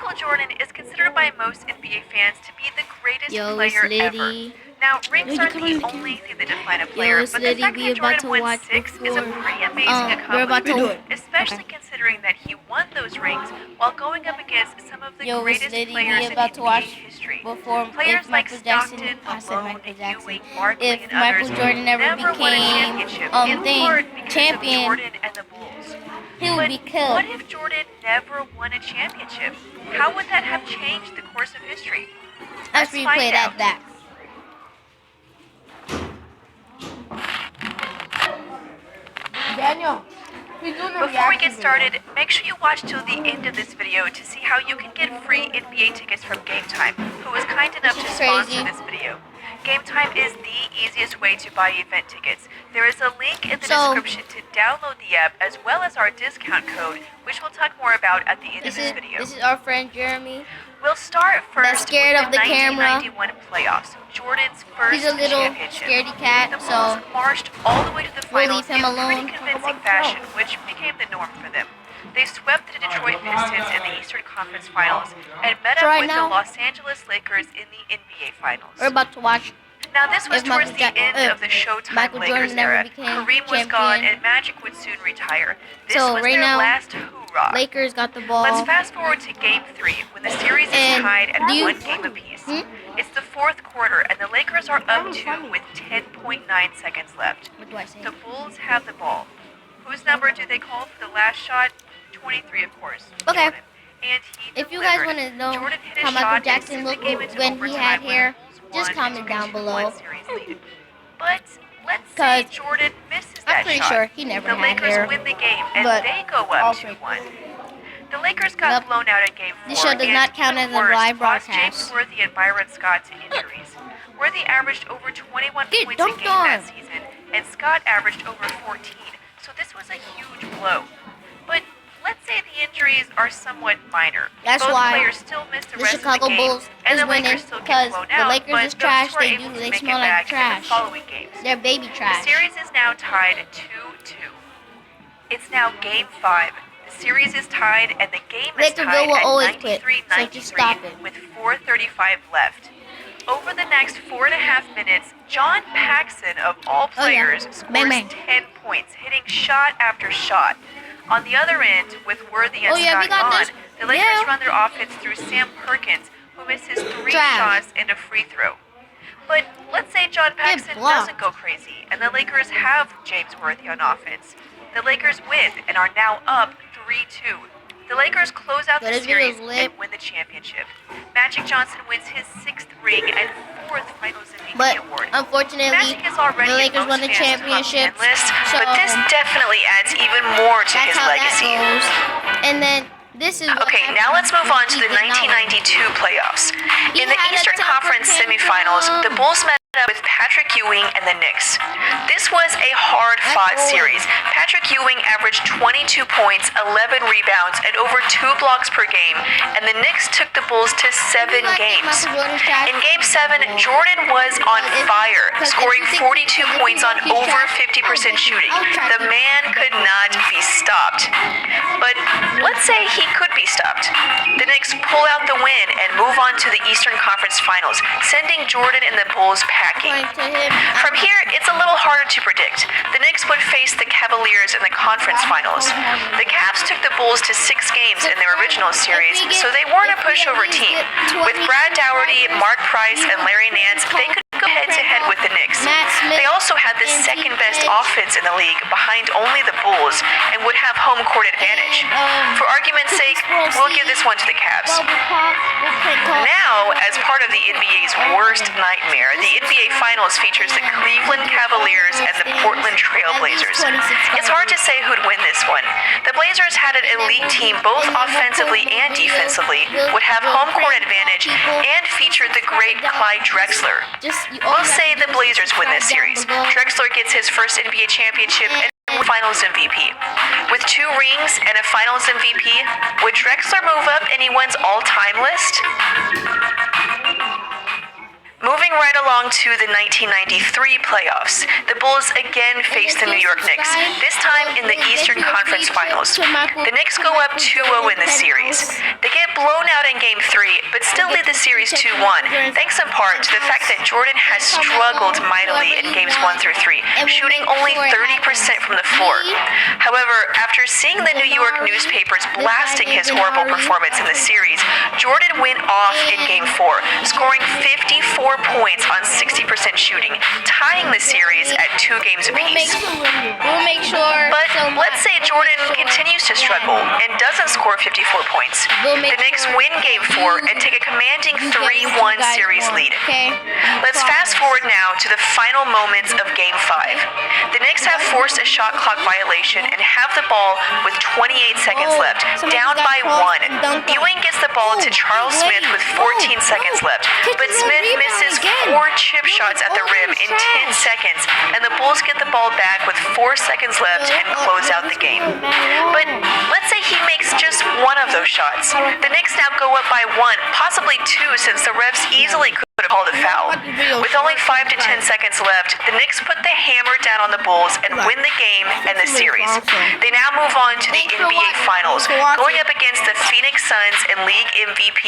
Michael Jordan is considered by most NBA fans to be the greatest player ever. Now, rings aren't the only thing that define a player, but the fact that Jordan won 6 is a pretty amazing accomplishment, especially considering that he won those rings while going up against some of the greatest players in NBA history. Players like Stockton, Malone, Ewing, Barkley, and others never won a championship, in part because of Jordan and the Bulls. But what if Jordan never won a championship? How would that have changed the course of history? Let's replay that back. Daniel, before we get started, make sure you watch till the end of this video to see how you can get free NBA tickets from Game Time, who was kind enough to sponsor this video. Game Time is the easiest way to buy event tickets. There is a link in the description to download the app as well as our discount code, which we'll talk more about at the end of this video. This is our friend Jeremy. We'll start first scared with of the 1991 playoffs, Jordan's first He's a little championship. scaredy cat, The Bulls marched all the way to the we'll finals leave him in alone. pretty convincing fashion, which became the norm for them. They swept the Detroit Pistons in the Eastern Conference Finals and met up with the Los Angeles Lakers in the NBA Finals. We're about to watch. Now this was towards the end of the Showtime Lakers era. Kareem was gone and Magic would soon retire. This was their last hoorah. Lakers got the ball. Let's fast forward to Game 3 when the series is tied at 1 game apiece. It's the fourth quarter and the Lakers are up 2 with 10.9 seconds left. What do I say? The Bulls have the ball. Whose number do they call for the last shot? 23, of course. Okay. Jordan. And he if you guys delivered. want to know Jordan hit how his Michael shot Jackson and sent looked the game into when he overtime had when hair, the Bulls just won comment and down took a below. 2-1 series lead. But let's say Jordan misses that I'm pretty shot. sure he never the had Lakers hair, win the game and but they go up 2-1. The Lakers got blown out in Game 4. This show does not count as a live lost broadcast. James Worthy and Byron Scott to injuries. Worthy averaged over 21 points a game that season, and Scott averaged over 14. So this was a huge blow. But let's say the injuries are somewhat minor. That's Both why players still missed the rest Chicago of the game, Bulls and is the winning Lakers still get blown the out, Lakers but is trash. those who are They able to They make smell it like back in trash. the following games. They're baby trash. The series is now tied 2-2. It's now Game 5. The series is tied, and the game is tied at 93-93 with 4:35 left. Over the next 4.5 minutes, John Paxson, of all players, scores 10 points, hitting shot after shot. On the other end, with Worthy and Scott gone, the Lakers run their offense through Sam Perkins, who misses 3 shots and a free throw. But let's say John Paxson doesn't go crazy, and the Lakers have James Worthy on offense. The Lakers win and are now up 3-2. The Lakers close out the series and win the championship. Magic Johnson wins his 6th ring and 4th Finals MVP award. Unfortunately, Magic is already the Lakers won the championship, list, but this definitely adds even more to his legacy. And then this is okay, now let's move on to the 1992 playoffs. In the Eastern Conference semifinals, the Bulls met up with Patrick Ewing and the Knicks. This was a hard-fought series. Patrick Ewing averaged 22 points, 11 rebounds, and over 2 blocks per game, and the Knicks took the Bulls to 7 games. In Game 7, Jordan was on fire, scoring 42 points on over 50% shooting. The man could not be stopped. But let's say he could be stopped. The Knicks pull out the win and move on to the Eastern Conference Finals, sending Jordan and the Bulls packing. From here, it's a little harder to predict. The Knicks would face the Cavaliers in the conference finals. The Cavs took the Bulls to 6 games in their original series, so they weren't a pushover team. With Brad Daugherty, Mark Price, and Larry Nance, they could go head-to-head with the Knicks. They also had the second-best offense in the league, behind only the Bulls, and would have home court advantage. For argument's sake, we'll give this one to the Cavs. Now, as part of the NBA's worst nightmare, the NBA Finals features the Cleveland Cavaliers and the Portland Trail Blazers. It's hard to say who'd win this one. The Blazers had an elite team both offensively and defensively, would have home court advantage, and featured the great Clyde Drexler. We'll say the Blazers win this series. Drexler gets his first NBA championship and Finals MVP. With 2 rings and a Finals MVP, would Drexler move up anyone's all-time list? Moving right along to the 1993 playoffs, the Bulls again faced the New York Knicks, this time in the Eastern Conference Finals. The Knicks go up 2-0 in the series. They get blown out in Game 3, but still lead the series 2-1, thanks in part to the fact that Jordan has struggled mightily in Games 1 through 3, shooting only 30% from the floor. However, after seeing the New York newspapers blasting his horrible performance in the series, Jordan went off in Game 4, scoring 54 points on 60% shooting, tying the series at 2 games apiece. We'll make sure. But let's say Jordan continues to struggle and doesn't score 54 points. The Knicks win Game 4 and take a commanding 3-1 series lead. Okay. Let's fast forward now to the final moments of Game 5. The Knicks have forced a shot clock violation and have the ball with 28 seconds left, down by 1. Ewing gets the ball to Charles Smith with 14 seconds left, but Smith misses 4 chip shots at the rim in 10 seconds, and the Bulls get the ball back with 4 seconds left and close out the game. But let's say he makes just one of those shots. The Knicks now go up by 1, possibly 2, since the refs easily could have called a foul. With only 5 to 10 seconds left, the Knicks put the hammer down on the Bulls and win the game and the series. They now move on to the NBA Finals, going up against the Phoenix Suns and league MVP